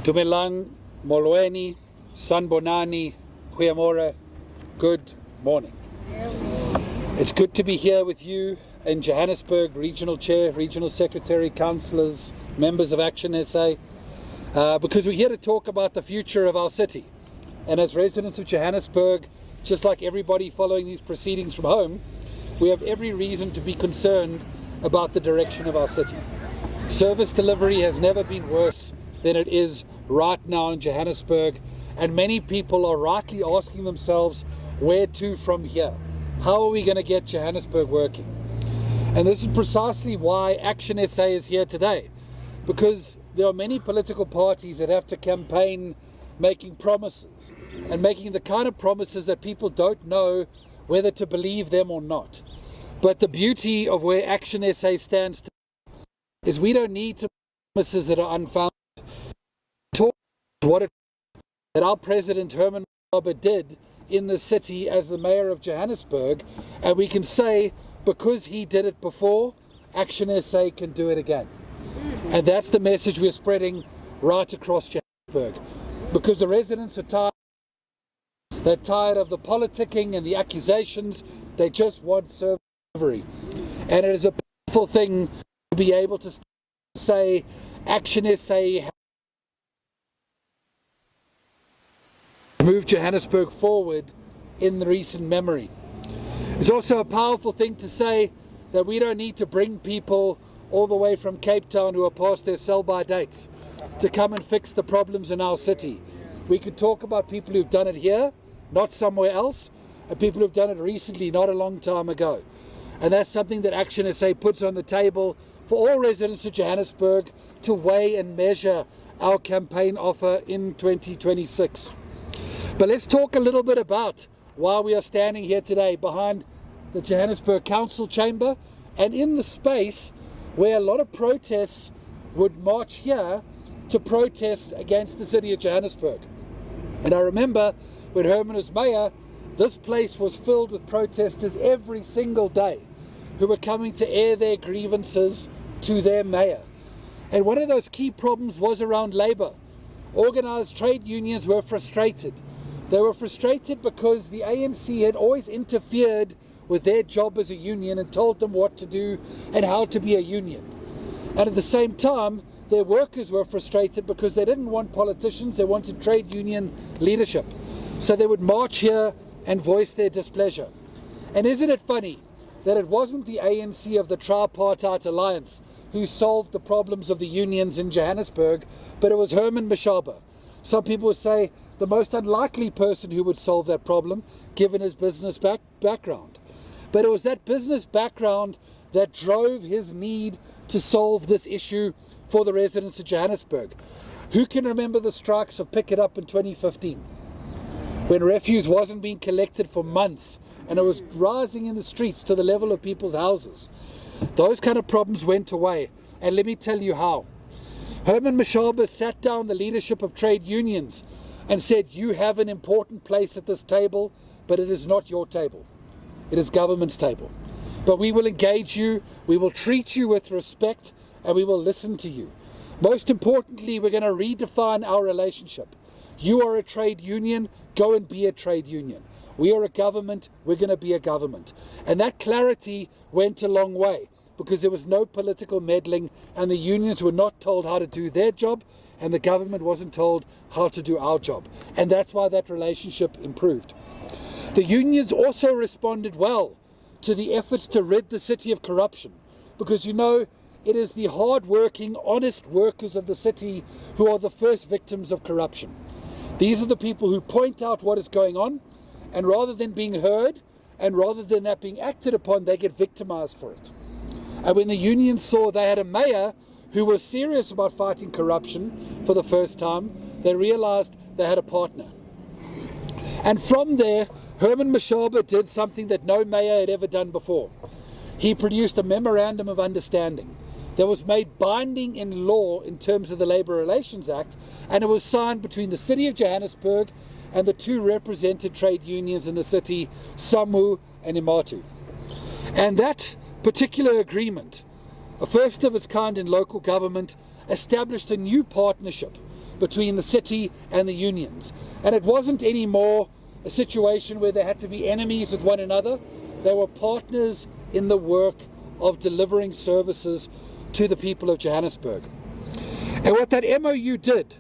Dumelang, Molweni, Sanbonani, Goeiemorgen, good morning. It's good to be here with you in Johannesburg, Regional Chair, Regional Secretary, Councillors, members of ActionSA, because we're here to talk about the future of our city. And as residents of Johannesburg, just like everybody following these proceedings from home, we have every reason to be concerned about the direction of our city. Service delivery has never been worse than it is right now in Johannesburg, and many people are rightly asking themselves, where to from here? How are we going to get Johannesburg working? And this is precisely why ActionSA is here today, because there are many political parties that have to campaign making promises, and making the kind of promises that people don't know whether to believe them or not. But the beauty of where ActionSA stands today is we don't need to promises that are unfounded. Talk what it that our president Herman Mashaba did in the city as the mayor of Johannesburg, and we can say because he did it before, ActionSA can do it again. And that's the message we're spreading right across Johannesburg, because the residents are tired. They're tired of the politicking and the accusations. They just want service delivery, and it is a powerful thing to be able to say ActionSA moved Johannesburg forward in the recent memory. It's also a powerful thing to say that we don't need to bring people all the way from Cape Town who are past their sell-by dates to come and fix the problems in our city. We could talk about people who've done it here, not somewhere else, and people who've done it recently, not a long time ago. And that's something that ActionSA puts on the table for all residents of Johannesburg to weigh and measure our campaign offer in 2026. But let's talk a little bit about why we are standing here today behind the Johannesburg Council Chamber and in the space where a lot of protests would march here to protest against the city of Johannesburg. And I remember when Herman was mayor, this place was filled with protesters every single day who were coming to air their grievances to their mayor. And one of those key problems was around labour. Organised trade unions were frustrated. They were frustrated because the ANC had always interfered with their job as a union and told them what to do and how to be a union. And at the same time, their workers were frustrated because they didn't want politicians, they wanted trade union leadership. So they would march here and voice their displeasure. And isn't it funny that it wasn't the ANC of the Tripartite Alliance who solved the problems of the unions in Johannesburg, but it was Herman Mashaba. Some people would say the most unlikely person who would solve that problem, given his business background. But it was that business background that drove his need to solve this issue for the residents of Johannesburg. Who can remember the strikes of Pick It Up in 2015? When refuse wasn't being collected for months and it was rising in the streets to the level of people's houses. Those kind of problems went away, and let me tell you how. Herman Mashaba sat down the leadership of trade unions and said, you have an important place at this table, but it is not your table. It is government's table. But we will engage you, we will treat you with respect, and we will listen to you. Most importantly, we're going to redefine our relationship. You are a trade union, go and be a trade union. We are a government, we're going to be a government. And that clarity went a long way because there was no political meddling and the unions were not told how to do their job and the government wasn't told how to do our job. And that's why that relationship improved. The unions also responded well to the efforts to rid the city of corruption, because you know it is the hard-working, honest workers of the city who are the first victims of corruption. These are the people who point out what is going on, and rather than being heard and rather than that being acted upon, they get victimized for it. And when the unions saw they had a mayor who was serious about fighting corruption for the first time, they realized they had a partner. And from there, Herman Mashaba did something that no mayor had ever done before. He produced a Memorandum of Understanding that was made binding in law in terms of the Labour Relations Act, and it was signed between the City of Johannesburg and the two represented trade unions in the city, SAMU and Imatu. And that particular agreement, a first of its kind in local government, established a new partnership between the city and the unions. And it wasn't anymore a situation where they had to be enemies with one another. They were partners in the work of delivering services to the people of Johannesburg. And what that MOU did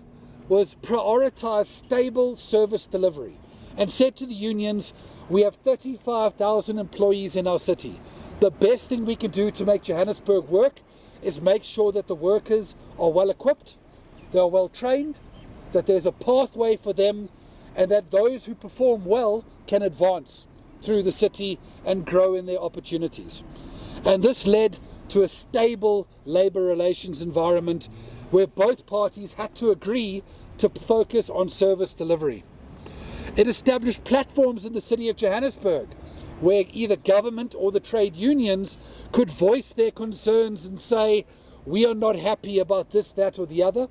was prioritize stable service delivery and said to the unions, we have 35,000 employees in our city. The best thing we can do to make Johannesburg work is make sure that the workers are well equipped, they are well trained, that there's a pathway for them, and that those who perform well can advance through the city and grow in their opportunities. And this led to a stable labour relations environment where both parties had to agree to focus on service delivery. It established platforms in the City of Johannesburg where either government or the trade unions could voice their concerns and say, we are not happy about this, that or the other,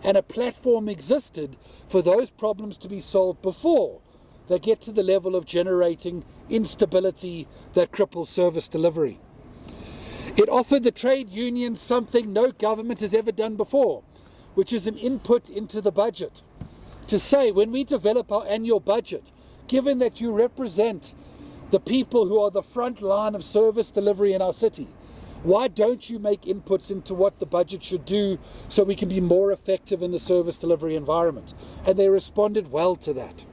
and a platform existed for those problems to be solved before they get to the level of generating instability that cripples service delivery. It offered the trade unions something no government has ever done before, which is an input into the budget. To say, when we develop our annual budget, given that you represent the people who are the front line of service delivery in our city, why don't you make inputs into what the budget should do so we can be more effective in the service delivery environment? And they responded well to that.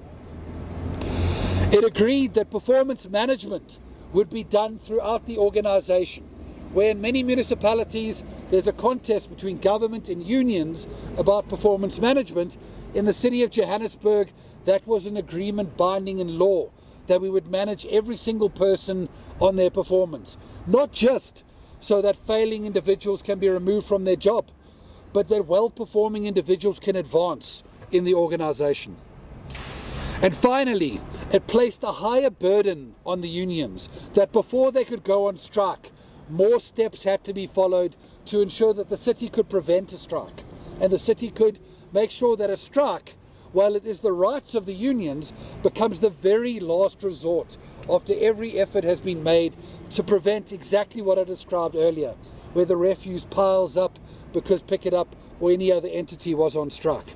It agreed that performance management would be done throughout the organization, where in many municipalities there's a contest between government and unions about performance management. In the City of Johannesburg, that was an agreement binding in law, that we would manage every single person on their performance, not just so that failing individuals can be removed from their job, but that well-performing individuals can advance in the organization. And finally, it placed a higher burden on the unions that before they could go on strike, more steps had to be followed to ensure that the city could prevent a strike, and the city could make sure that a strike, while it is the rights of the unions, becomes the very last resort after every effort has been made to prevent exactly what I described earlier, where the refuse piles up because Pick It Up or any other entity was on strike.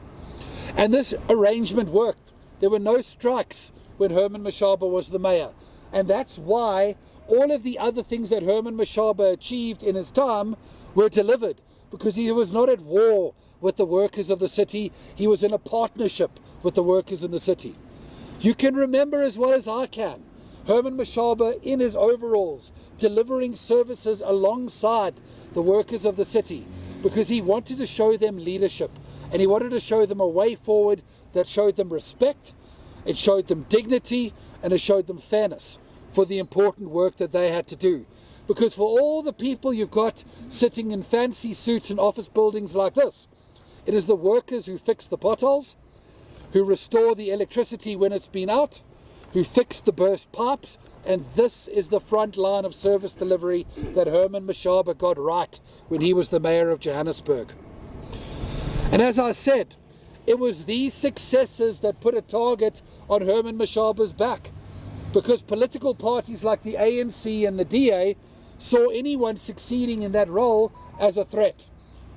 And this arrangement worked. There were no strikes when Herman Mashaba was the mayor. And that's why all of the other things that Herman Mashaba achieved in his time were delivered, because he was not at war with the workers of the city. He was in a partnership with the workers in the city. You can remember as well as I can Herman Mashaba in his overalls delivering services alongside the workers of the city, because he wanted to show them leadership and he wanted to show them a way forward that showed them respect, it showed them dignity, and it showed them fairness for the important work that they had to do. Because for all the people you've got sitting in fancy suits in office buildings like this, it is the workers who fix the potholes, who restore the electricity when it's been out, who fix the burst pipes, and this is the front line of service delivery that Herman Mashaba got right when he was the mayor of Johannesburg. And as I said, it was these successes that put a target on Herman Mashaba's back, because political parties like the ANC and the DA saw anyone succeeding in that role as a threat.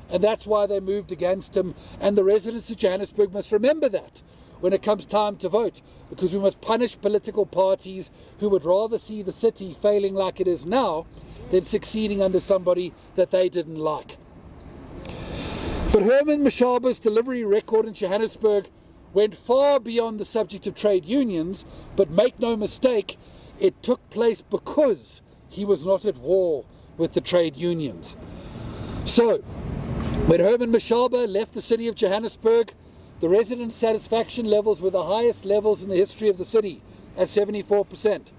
And that's why they moved against him. And the residents of Johannesburg must remember that when it comes time to vote, because we must punish political parties who would rather see the city failing like it is now than succeeding under somebody that they didn't like. But Herman Mashaba's delivery record in Johannesburg went far beyond the subject of trade unions, but make no mistake, it took place because he was not at war with the trade unions. So, when Herman Mashaba left the City of Johannesburg, the resident satisfaction levels were the highest levels in the history of the city, at 74%.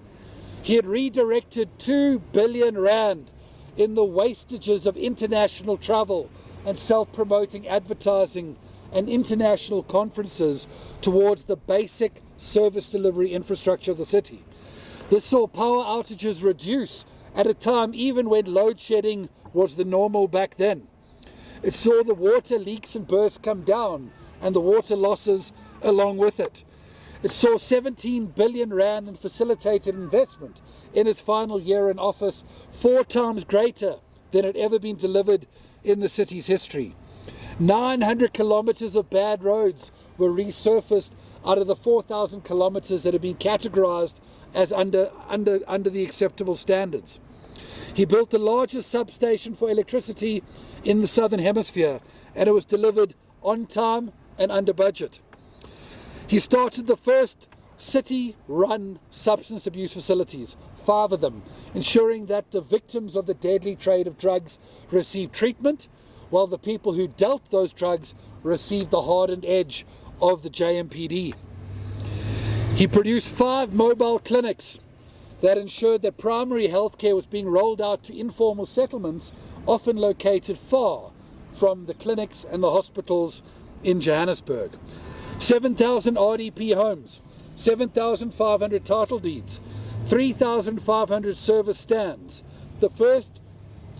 He had redirected 2 billion rand in the wastages of international travel and self-promoting advertising and international conferences towards the basic service delivery infrastructure of the city. This saw power outages reduce at a time even when load shedding was the normal back then. It saw the water leaks and bursts come down and the water losses along with it. It saw 17 billion rand in facilitated investment in its final year in office, 4 times greater than had ever been delivered in the city's history. 900 kilometers of bad roads were resurfaced out of the 4,000 kilometers that have been categorized as under the acceptable standards. He built the largest substation for electricity in the Southern Hemisphere, and it was delivered on time and under budget. He started the first city-run substance abuse facilities, 5 of them, ensuring that the victims of the deadly trade of drugs received treatment, while the people who dealt those drugs received the hardened edge of the JMPD. He produced 5 mobile clinics that ensured that primary health care was being rolled out to informal settlements, often located far from the clinics and the hospitals in Johannesburg. 7,000 RDP homes, 7,500 title deeds, 3,500 service stands, the first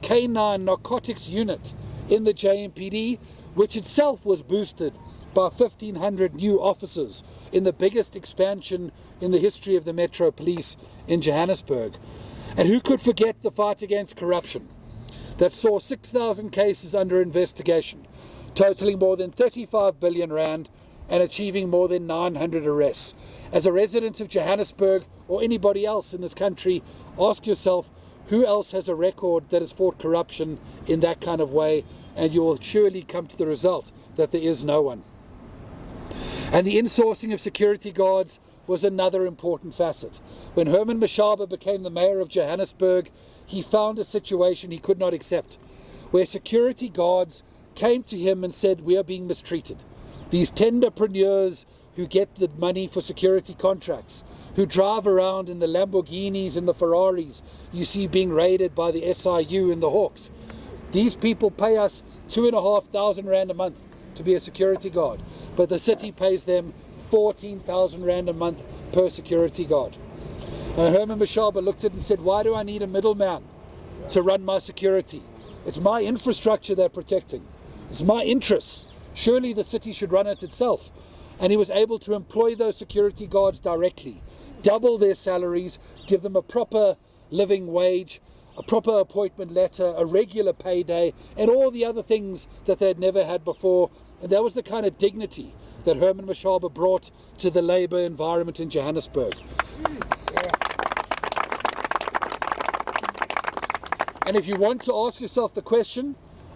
canine narcotics unit in the JMPD, which itself was boosted by 1,500 new officers in the biggest expansion in the history of the Metro Police in Johannesburg. And who could forget the fight against corruption that saw 6,000 cases under investigation, totaling more than 35 billion rand and achieving more than 900 arrests. As a resident of Johannesburg or anybody else in this country, ask yourself, who else has a record that has fought corruption in that kind of way? And you will surely come to the result that there is no one. And the insourcing of security guards was another important facet. When Herman Mashaba became the mayor of Johannesburg, he found a situation he could not accept, where security guards came to him and said, we are being mistreated. These tenderpreneurs who get the money for security contracts, who drive around in the Lamborghinis and the Ferraris you see being raided by the SIU and the Hawks. These people pay us 2,500 rand a month to be a security guard, but the city pays them 14,000 rand a month per security guard. And Herman Mashaba looked at it and said, why do I need a middleman to run my security? It's my infrastructure they're protecting. It's my interests. Surely the city should run it itself. And he was able to employ those security guards directly, double their salaries, give them a proper living wage, a proper appointment letter, a regular payday, and all the other things that they had never had before. And that was the kind of dignity that Herman Mashaba brought to the labour environment in Johannesburg. And if you want to ask yourself the question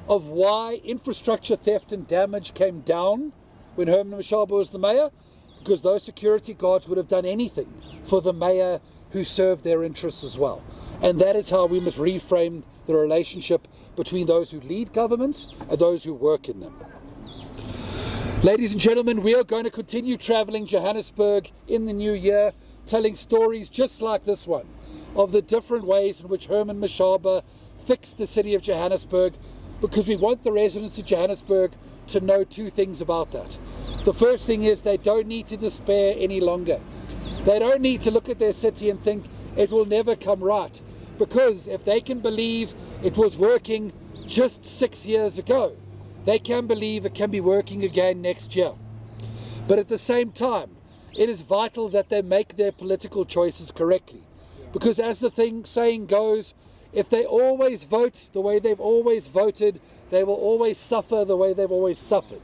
of why infrastructure theft and damage came down when Herman Mashaba was the mayor, because those security guards would have done anything for the mayor who served their interests as well. And that is how we must reframe the relationship between those who lead governments and those who work in them. Ladies and gentlemen, we are going to continue traveling Johannesburg in the new year, telling stories just like this one, of the different ways in which Herman Mashaba fixed the city of Johannesburg, because we want the residents of Johannesburg to know 2 things about that. The first thing is they don't need to despair any longer. They don't need to look at their city and think it will never come right, because if they can believe it was working just 6 years ago, they can believe it can be working again next year. But at the same time, it is vital that they make their political choices correctly, because as the saying goes, if they always vote the way they've always voted, they will always suffer the way they've always suffered.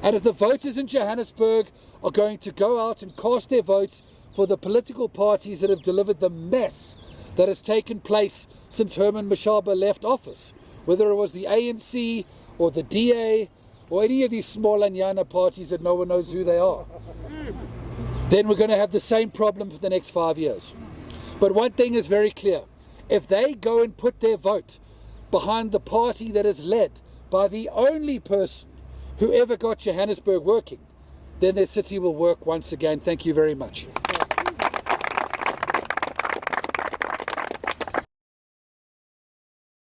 And if the voters in Johannesburg are going to go out and cast their votes for the political parties that have delivered the mess that has taken place since Herman Mashaba left office, whether it was the ANC or the DA or any of these small Anyana parties that no one knows who they are, then we're going to have the same problem for the next 5 years. But one thing is very clear. If they go and put their vote behind the party that is led by the only person who ever got Johannesburg working, then their city will work once again. Thank you very much.